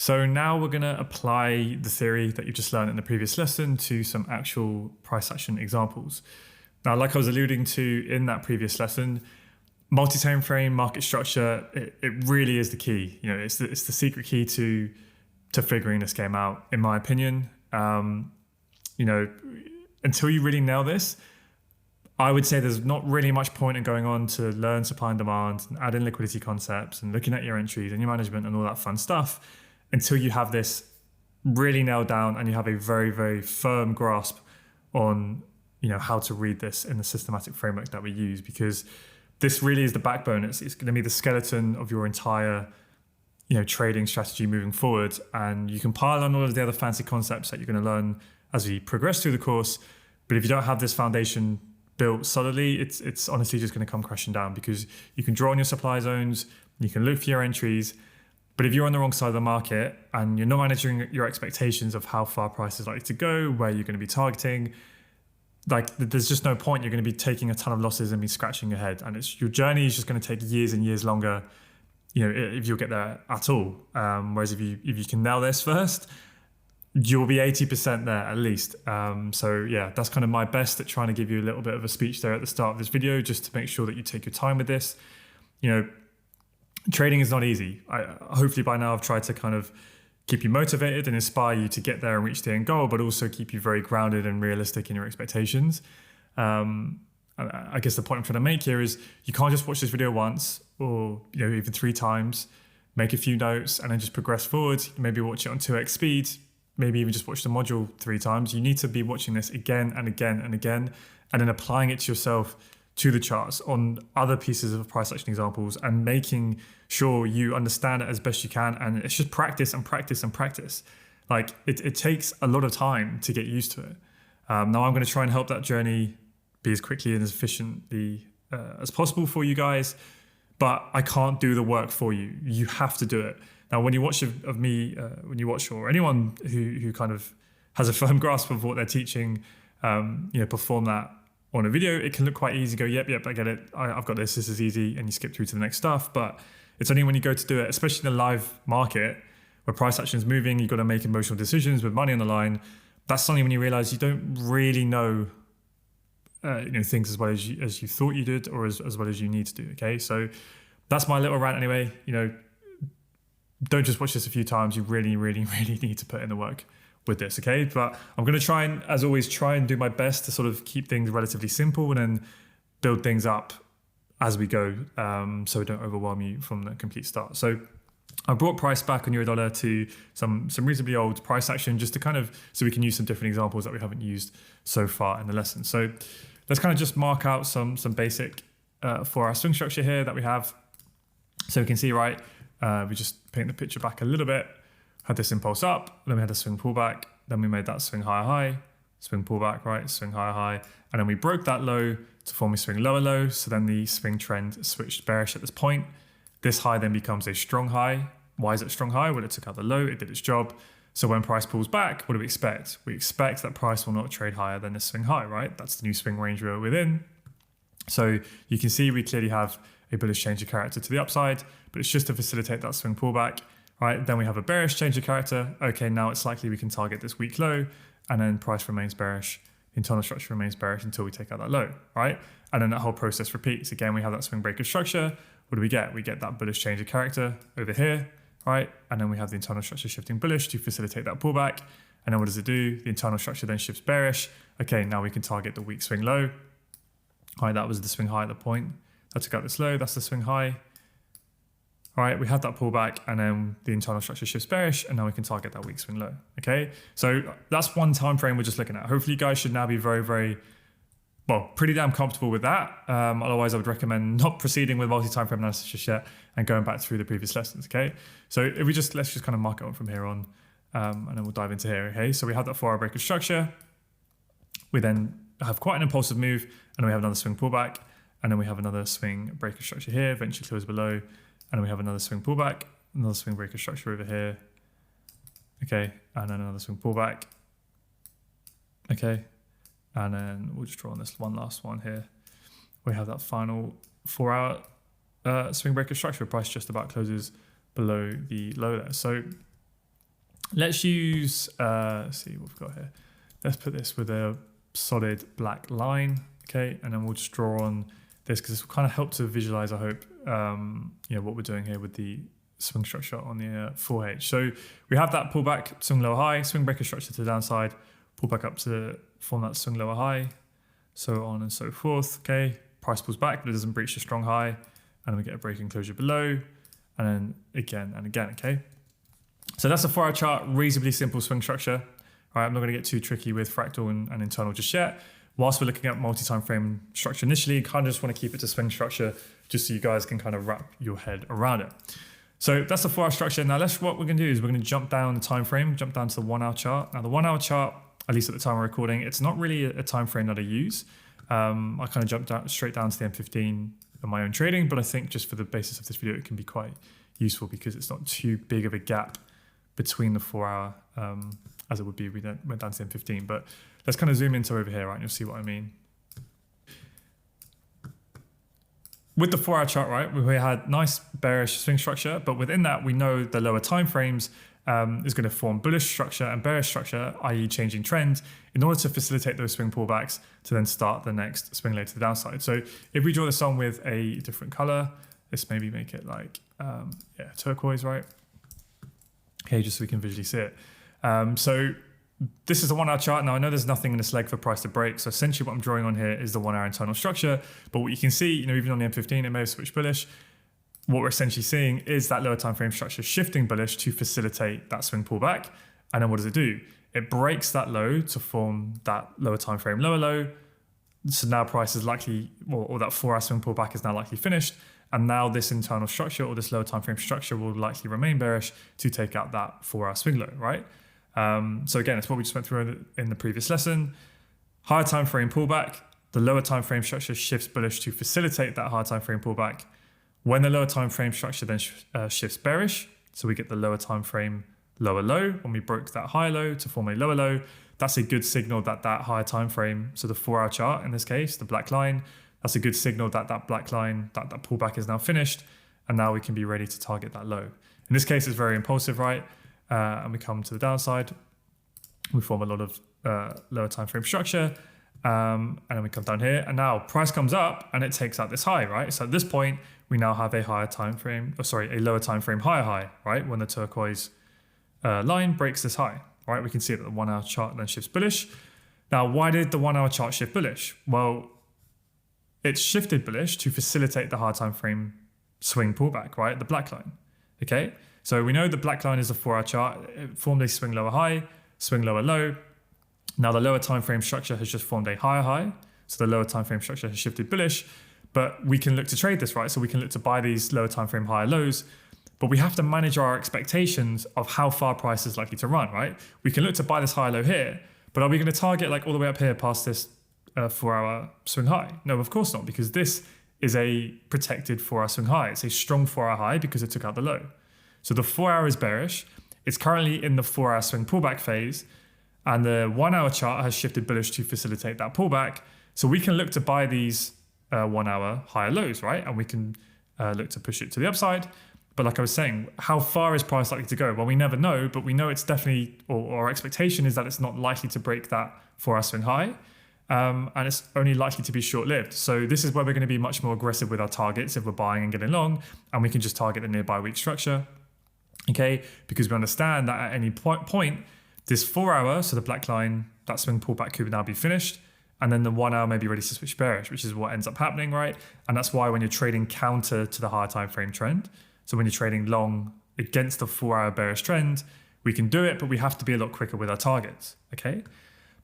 So now we're going to apply the theory that you've just learned in the previous lesson to some actual price action examples. Now, like I was alluding to in that previous lesson, multi-time frame market structure, it really is the key. You know, it's the secret key to figuring this game out, in my opinion. You know, until you really nail this, I would say there's not really much point in going on to learn supply and demand and add in liquidity concepts and looking at your entries and your management and all that fun stuff until you have this really nailed down and you have a very, very firm grasp on, you know, how to read this in the systematic framework that we use, because this really is the backbone. It's going to be the skeleton of your entire, you know, trading strategy moving forward. And you can pile on all of the other fancy concepts that you're going to learn as we progress through the course. But if you don't have this foundation built solidly, it's honestly just going to come crashing down, because you can draw on your supply zones, you can look for your entries, but if you're on the wrong side of the market and you're not managing your expectations of how far price is likely to go, where you're going to be targeting, like there's just no point. You're going to be taking a ton of losses and be scratching your head, and your journey is just going to take years and years longer, you know, if you'll get there at all. Whereas if you can nail this first, you'll be 80% there at least. So yeah, that's kind of my best at trying to give you a little bit of a speech there at the start of this video, just to make sure that you take your time with this. You know, trading is not easy. Hopefully by now I've tried to kind of keep you motivated and inspire you to get there and reach the end goal, but also keep you very grounded and realistic in your expectations. I guess the point I'm trying to make here is you can't just watch this video once or, you know, even 3 times, make a few notes and then just progress forward. Maybe watch it on 2x speed, maybe even just watch the module 3 times. You need to be watching this again and again and again, and then applying it to yourself, to the charts, on other pieces of price action examples, and making sure you understand it as best you can. And it's just practice and practice and practice. Like it takes a lot of time to get used to it. Now I'm going to try and help that journey be as quickly and as efficiently as possible for you guys, but I can't do the work for you. You have to do it. Now, when you watch of me, when you watch, or anyone who kind of has a firm grasp of what they're teaching, you know, perform that on a video, it can look quite easy. Go, yep, I get it. I've got this. This is easy, and you skip through to the next stuff. But it's only when you go to do it, especially in the live market where price action is moving, you've got to make emotional decisions with money on the line. That's suddenly when you realize you don't really know, you know, things as well as you thought you did, or as well as you need to do. Okay, so that's my little rant anyway. You know, don't just watch this a few times. You really, really, really need to put in the work with this, okay? But I'm going to try and, as always, try and do my best to sort of keep things relatively simple and then build things up as we go, so we don't overwhelm you from the complete start. So I brought price back on Eurodollar to some reasonably old price action, just to kind of, so we can use some different examples that we haven't used so far in the lesson. So let's kind of just mark out some basic for our swing structure here that we have. So we can see, right, we just paint the picture back a little bit. Had this impulse up, then we had a swing pullback, then we made that swing higher high, swing pullback, right, swing higher high, and then we broke that low to form a swing lower low. So then the swing trend switched bearish at this point. This high then becomes a strong high. Why is it strong high? Well, it took out the low, it did its job. So when price pulls back, what do we expect? We expect that price will not trade higher than this swing high, right? That's the new swing range we're within. So you can see we clearly have a bullish change of character to the upside, but it's just to facilitate that swing pullback. Right, then we have a bearish change of character. Okay, now it's likely we can target this weak low, and then price remains bearish, internal structure remains bearish until we take out that low, right? And then that whole process repeats. Again, we have that swing breaker structure. What do we get? We get that bullish change of character over here, right? And then we have the internal structure shifting bullish to facilitate that pullback. And then what does it do? The internal structure then shifts bearish. Okay, now we can target the weak swing low. All right, that was the swing high at the point. That took out this low, that's the swing high. All right, we have that pullback, and then the internal structure shifts bearish, and now we can target that weak swing low, okay? So that's one time frame we're just looking at. Hopefully you guys should now be very, very, well, pretty damn comfortable with that. Otherwise, I would recommend not proceeding with multi-time frame analysis just yet and going back through the previous lessons, okay? So if we just, let's just kind of mark it on from here on, and then we'll dive into here, okay? So we have that 4-hour breaker structure. We then have quite an impulsive move, and then we have another swing pullback, and then we have another swing breaker structure here, eventually close below. And then we have another swing pullback, another swing breaker structure over here. Okay, and then another swing pullback. Okay, and then we'll just draw on this one last one here. We have that final 4-hour swing breaker structure. Price just about closes below the low there. So Let's use, let's see what we've got here. Let's put this with a solid black line, okay? And then we'll just draw on this because this will kind of help to visualize, I hope, what we're doing here with the swing structure on the 4H. So we have that pullback, swing lower high, swing breaker structure to the downside, pull back up to form that swing lower high, so on and so forth, okay? Price pulls back, but it doesn't breach the strong high, and then we get a break enclosure below, and then again and again, okay? So that's a 4-hour chart, reasonably simple swing structure. All right, I'm not going to get too tricky with fractal and internal just yet. Whilst we're looking at multi-time frame structure initially, kind of just want to keep it to swing structure just so you guys can kind of wrap your head around it. So that's the 4-hour structure. Now what we're going to do is we're going to jump down the time frame, jump down to the 1-hour chart. Now the 1-hour chart, at least at the time we're recording, it's not really a time frame that I use. I kind of jumped straight down to the M15 on my own trading, but I think just for the basis of this video, it can be quite useful because it's not too big of a gap between the 4-hour as it would be if we went down to the M15. But let's kind of zoom into over here, right, and you'll see what I mean. With the 4-hour chart, right, we had nice bearish swing structure, but within that, we know the lower time frames is going to form bullish structure and bearish structure, i.e. changing trend, in order to facilitate those swing pullbacks to then start the next swing leg to the downside. So if we draw this on with a different color, let's maybe make it like, turquoise, right? Okay, just so we can visually see it. So this is a 1-hour chart. Now I know there's nothing in this leg for price to break. So essentially what I'm drawing on here is the 1-hour internal structure. But what you can see, even on the M15, it may have switched bullish. What we're essentially seeing is that lower time frame structure shifting bullish to facilitate that swing pullback. And then what does it do? It breaks that low to form that lower time frame lower low. So now price is likely, or that 4-hour swing pullback is now likely finished. And now this internal structure or this lower time frame structure will likely remain bearish to take out that 4-hour swing low, right? So again, it's what we just went through in the previous lesson. Higher time frame pullback, the lower time frame structure shifts bullish to facilitate that higher time frame pullback. When the lower time frame structure then shifts bearish, so we get the lower time frame lower low, when we broke that higher low to form a lower low, that's a good signal that that higher time frame, so the 4-hour chart in this case, the black line, that's a good signal that that black line, that pullback is now finished, and now we can be ready to target that low. In this case, it's very impulsive, right? And we come to the downside, we form a lot of lower time frame structure, and then we come down here, and now price comes up and it takes out this high, right? So at this point, we now have a higher time frame, a lower time frame higher high, right? When the turquoise line breaks this high, right? We can see that the 1-hour chart then shifts bullish. Now, why did the 1-hour chart shift bullish? Well, it's shifted bullish to facilitate the higher time frame swing pullback, right? The black line, okay? So we know the black line is a 4-hour chart. It formed a swing lower high, swing lower low. Now the lower time frame structure has just formed a higher high. So the lower time frame structure has shifted bullish, but we can look to trade this, right? So we can look to buy these lower time frame higher lows, but we have to manage our expectations of how far price is likely to run, right? We can look to buy this high low here, but are we going to target like all the way up here past this 4-hour swing high? No, of course not, because this is a protected 4-hour swing high. It's a strong 4-hour high because it took out the low. So the 4-hour is bearish. It's currently in the 4-hour swing pullback phase, and the 1-hour chart has shifted bullish to facilitate that pullback. So we can look to buy these 1-hour higher lows, right? And we can look to push it to the upside. But like I was saying, how far is price likely to go? Well, we never know, but we know it's definitely, or our expectation is that it's not likely to break that 4-hour swing high. And it's only likely to be short-lived. So this is where we're going to be much more aggressive with our targets if we're buying and getting long, and we can just target the nearby weak structure, okay? Because we understand that at any point, this 4-hour, so the black line, that swing pullback could now be finished, and then the 1-hour may be ready to switch bearish, which is what ends up happening, right? And that's why when you're trading counter to the higher time frame trend, so when you're trading long against the 4-hour bearish trend, we can do it, but we have to be a lot quicker with our targets, okay?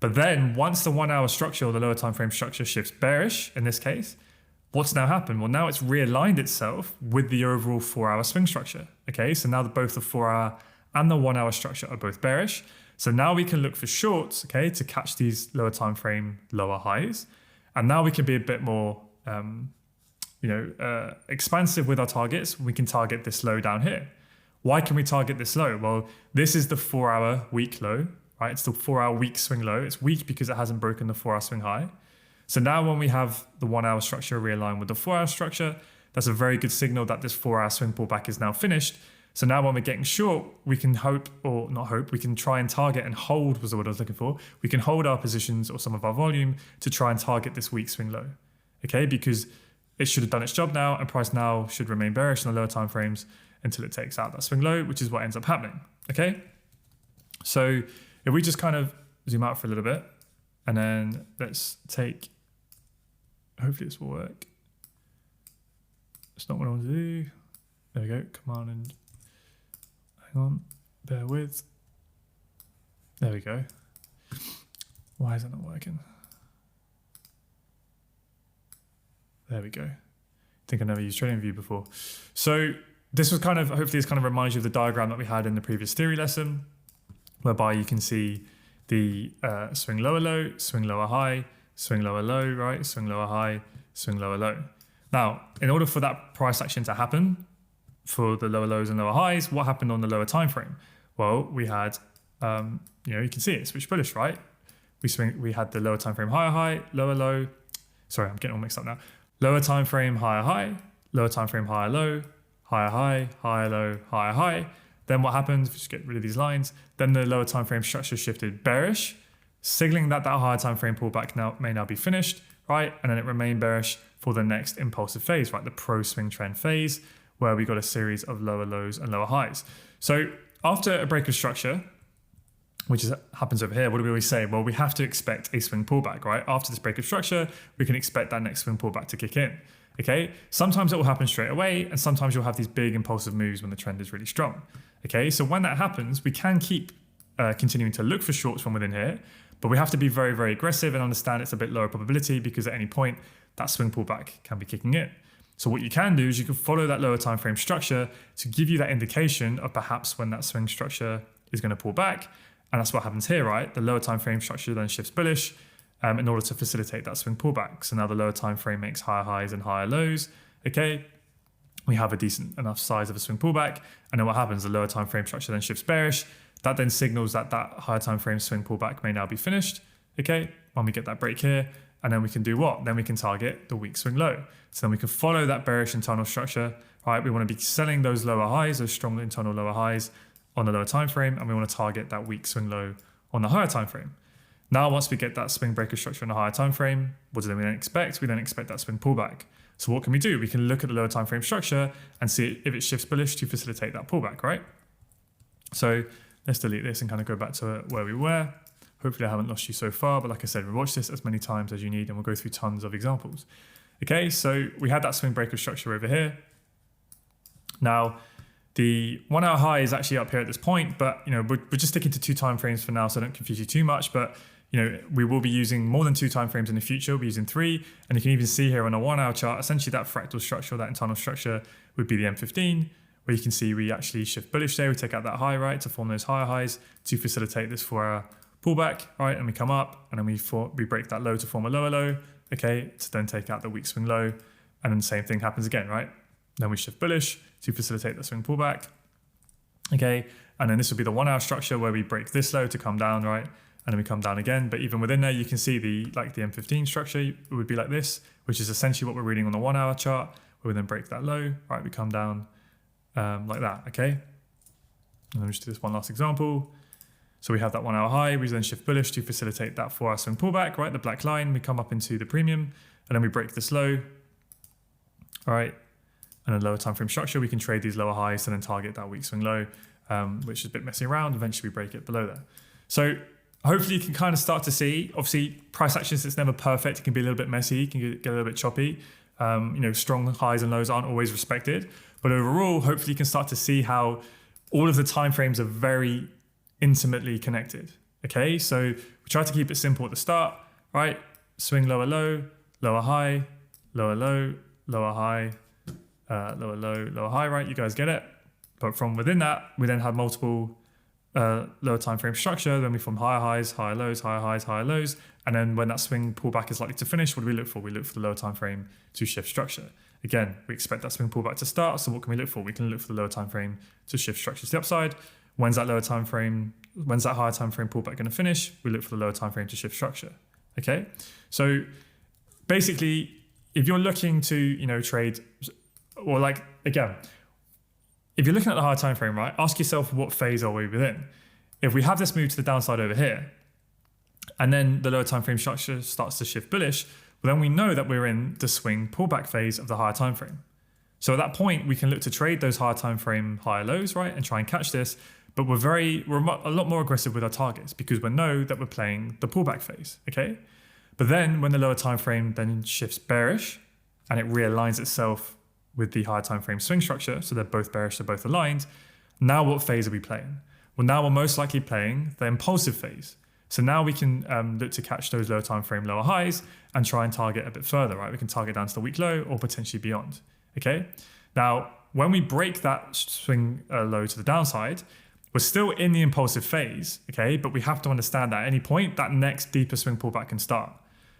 But then once the 1-hour structure or the lower time frame structure shifts bearish, in this case, what's now happened? Well, now it's realigned itself with the overall 4-hour swing structure, okay? So now both the 4-hour and the 1-hour structure are both bearish. So now we can look for shorts, okay, to catch these lower time frame lower highs. And now we can be a bit more, expansive with our targets. We can target this low down here. Why can we target this low? Well, this is the 4-hour weak low, right? It's the 4-hour weak swing low. It's weak because it hasn't broken the 4-hour swing high. So now when we have the 1-hour structure realigned with the 4-hour structure, that's a very good signal that this 4-hour swing pullback is now finished. So now when we're getting short, we can hope, or not hope, we can try and target and hold was the word I was looking for. We can hold our positions or some of our volume to try and target this weak swing low, okay? Because it should have done its job now, and price now should remain bearish in the lower time frames until it takes out that swing low, which is what ends up happening, okay? So if we just kind of zoom out for a little bit, and then let's take, hopefully this will work. It's not what I want to do. There we go, come on and hang on, bear with. There we go. Why is that not working? There we go. I think I've never used TradingView before. So this was kind of, hopefully this kind of reminds you of the diagram that we had in the previous theory lesson, whereby you can see the swing lower low, swing lower high, swing lower low, right? Swing lower high, swing lower low. Now, in order for that price action to happen, for the lower lows and lower highs, what happened on the lower time frame? Well, we had, you can see it, switch bullish, right? We had the lower time frame higher high, lower low. Sorry, I'm getting all mixed up now. Lower time frame higher high, lower time frame higher low, higher high, higher low, higher high. Then what happens? If we just get rid of these lines, then the lower time frame structure shifted bearish, signaling that that higher time frame pullback may now be finished, right? And then it remained bearish for the next impulsive phase, right? The pro swing trend phase, where we got a series of lower lows and lower highs. So after a break of structure, which happens over here, what do we always say? Well, we have to expect a swing pullback, right? After this break of structure, we can expect that next swing pullback to kick in, okay? Sometimes it will happen straight away, and sometimes you'll have these big impulsive moves when the trend is really strong, okay? So when that happens, we can keep continuing to look for shorts from within here, but we have to be very, very aggressive and understand it's a bit lower probability because at any point, that swing pullback can be kicking in. So what you can do is you can follow that lower time frame structure to give you that indication of perhaps when that swing structure is going to pull back. And that's what happens here, right? The lower time frame structure then shifts bullish in order to facilitate that swing pullback. So now the lower time frame makes higher highs and higher lows. Okay, we have a decent enough size of a swing pullback. And then what happens? The lower time frame structure then shifts bearish. That then signals that that higher time frame swing pullback may now be finished. Okay, when we get that break here, and then we can do what? Then we can target the weak swing low. So then we can follow that bearish internal structure, right? We want to be selling those lower highs, those strong internal lower highs on the lower time frame, and we want to target that weak swing low on the higher time frame. Now, once we get that swing breaker structure on the higher time frame, what do we then expect? We then expect that swing pullback. So what can we do? We can look at the lower time frame structure and see if it shifts bullish to facilitate that pullback, right? So let's delete this and kind of go back to where we were. Hopefully I haven't lost you so far, but like I said, watch this as many times as you need and we'll go through tons of examples. Okay, so we had that swing breaker structure over here. Now, the 1 hour high is actually up here at this point, but we're just sticking to 2 time frames for now, so don't confuse you too much. But we will be using more than 2 time frames in the future. We'll be using 3, and you can even see here on a 1 hour chart, essentially that fractal structure, or that internal structure, would be the M15, where you can see we actually shift bullish there. We take out that high, right, to form those higher highs to facilitate this 4 hour pullback, right, and we come up, and then we break that low to form a lower low, okay, to then take out the weak swing low, and then the same thing happens again, right? Then we shift bullish to facilitate the swing pullback, okay, and then this would be the 1 hour structure where we break this low to come down, right, and then we come down again. But even within there, you can see the M15 structure, it would be like this, which is essentially what we're reading on the 1 hour chart, where we then break that low, right, we come down like that, okay? And let me just do this one last example. So we have that 1 hour high, we then shift bullish to facilitate that 4 hour swing pullback, right? The black line, we come up into the premium, and then we break this low, all right? And a lower time frame structure, we can trade these lower highs and then target that weak swing low, which is a bit messy around. Eventually we break it below there. So hopefully you can kind of start to see, obviously price actions, it's never perfect. It can be a little bit messy, it can get a little bit choppy. Strong highs and lows aren't always respected, but overall, hopefully you can start to see how all of the time frames are very intimately connected. Okay, so we try to keep it simple at the start, right? Swing lower low, lower high, lower low, lower high, lower low, lower high, right? You guys get it. But from within that, we then have multiple lower time frame structure. Then we form higher highs, higher lows, higher highs, higher lows. And then when that swing pullback is likely to finish, what do we look for? We look for the lower time frame to shift structure. Again, we expect that swing pullback to start. So what can we look for? We can look for the lower time frame to shift structure to the upside. When's that higher time frame pullback going to finish? We look for the lower time frame to shift structure. Okay, so basically, if you're looking to trade, or again, if you're looking at the higher time frame, right, ask yourself what phase are we within? If we have this move to the downside over here, and then the lower time frame structure starts to shift bullish, well, then we know that we're in the swing pullback phase of the higher time frame. So at that point, we can look to trade those higher time frame higher lows, right, and try and catch this. But we're a lot more aggressive with our targets because we know that we're playing the pullback phase, okay? But then when the lower time frame then shifts bearish and it realigns itself with the higher time frame swing structure, so they're both bearish, they're both aligned, now what phase are we playing? Well, now we're most likely playing the impulsive phase. So now we can look to catch those lower time frame lower highs and try and target a bit further, right? We can target down to the week low or potentially beyond, okay? Now, when we break that swing low to the downside, we're still in the impulsive phase, okay? But we have to understand that at any point, that next deeper swing pullback can start.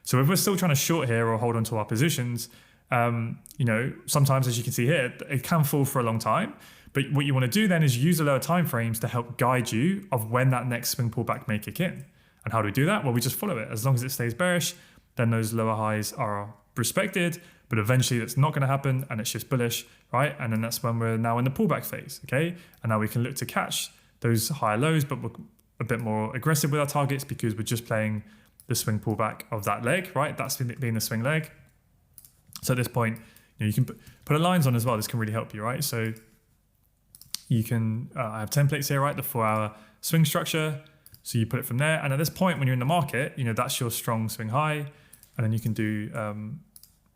So if we're still trying to short here or hold on to our positions, sometimes, as you can see here, it can fall for a long time. But what you want to do then is use the lower time frames to help guide you of when that next swing pullback may kick in. And how do we do that? Well, we just follow it. As long as it stays bearish, then those lower highs are respected, but eventually that's not going to happen and it shifts bullish, right? And then that's when we're now in the pullback phase, okay? And now we can look to catch those higher lows, but we're a bit more aggressive with our targets because we're just playing the swing pullback of that leg, right? That's being the swing leg. So at this point, you can put lines on as well. This can really help you, right? So you can, I have templates here, right? The 4-hour swing structure. So you put it from there. And at this point, when you're in the market, that's your strong swing high. And then you can do,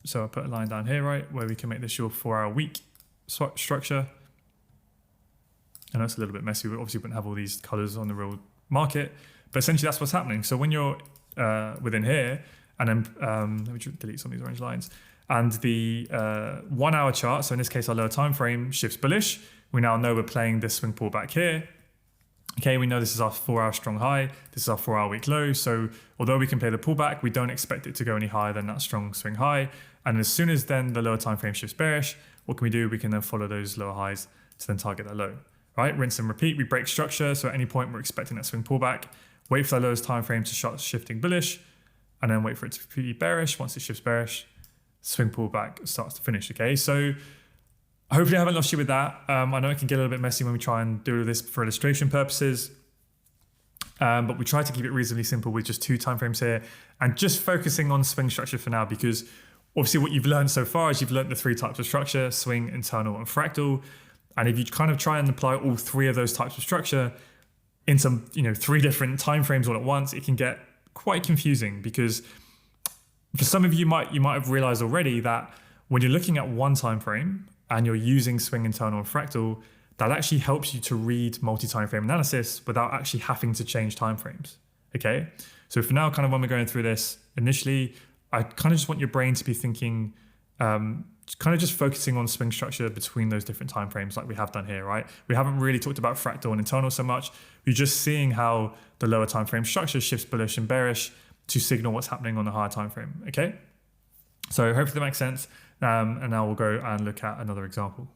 so I put a line down here, right? Where we can make this your 4-hour week structure. And that's a little bit messy. We obviously wouldn't have all these colors on the real market, but essentially that's what's happening. So when you're within here, and then let me delete some of these orange lines, and the 1 hour chart, so in this case our lower time frame shifts bullish, we now know we're playing this swing pullback here. Okay, we know this is our 4-hour strong high, this is our 4-hour week low, so although we can play the pullback, we don't expect it to go any higher than that strong swing high. And as soon as then the lower time frame shifts bearish, what can we do? We can then follow those lower highs to then target that low. Right, rinse and repeat. We break structure, so at any point we're expecting that swing pullback. Wait for the lowest time frame to start shifting bullish, and then wait for it to be bearish. Once it shifts bearish, swing pullback starts to finish. Okay, so hopefully I haven't lost you with that. I know it can get a little bit messy when we try and do this for illustration purposes, but we try to keep it reasonably simple with just 2 timeframes here and just focusing on swing structure for now, because obviously what you've learned so far is you've learned the 3 types of structure: swing, internal, and fractal. And if you kind of try and apply all 3 of those types of structure in some, 3 different time frames all at once, it can get quite confusing, because for some of you, you might have realized already that when you're looking at one time frame and you're using swing, internal, and fractal, that actually helps you to read multi-time frame analysis without actually having to change time frames. Okay, so for now, kind of when we're going through this initially, I kind of just want your brain to be thinking, kind of just focusing on swing structure between those different time frames like we have done here, right? We haven't really talked about fractal and internal so much. We're just seeing how the lower time frame structure shifts bullish and bearish to signal what's happening on the higher time frame, okay? So hopefully that makes sense. And now we'll go and look at another example.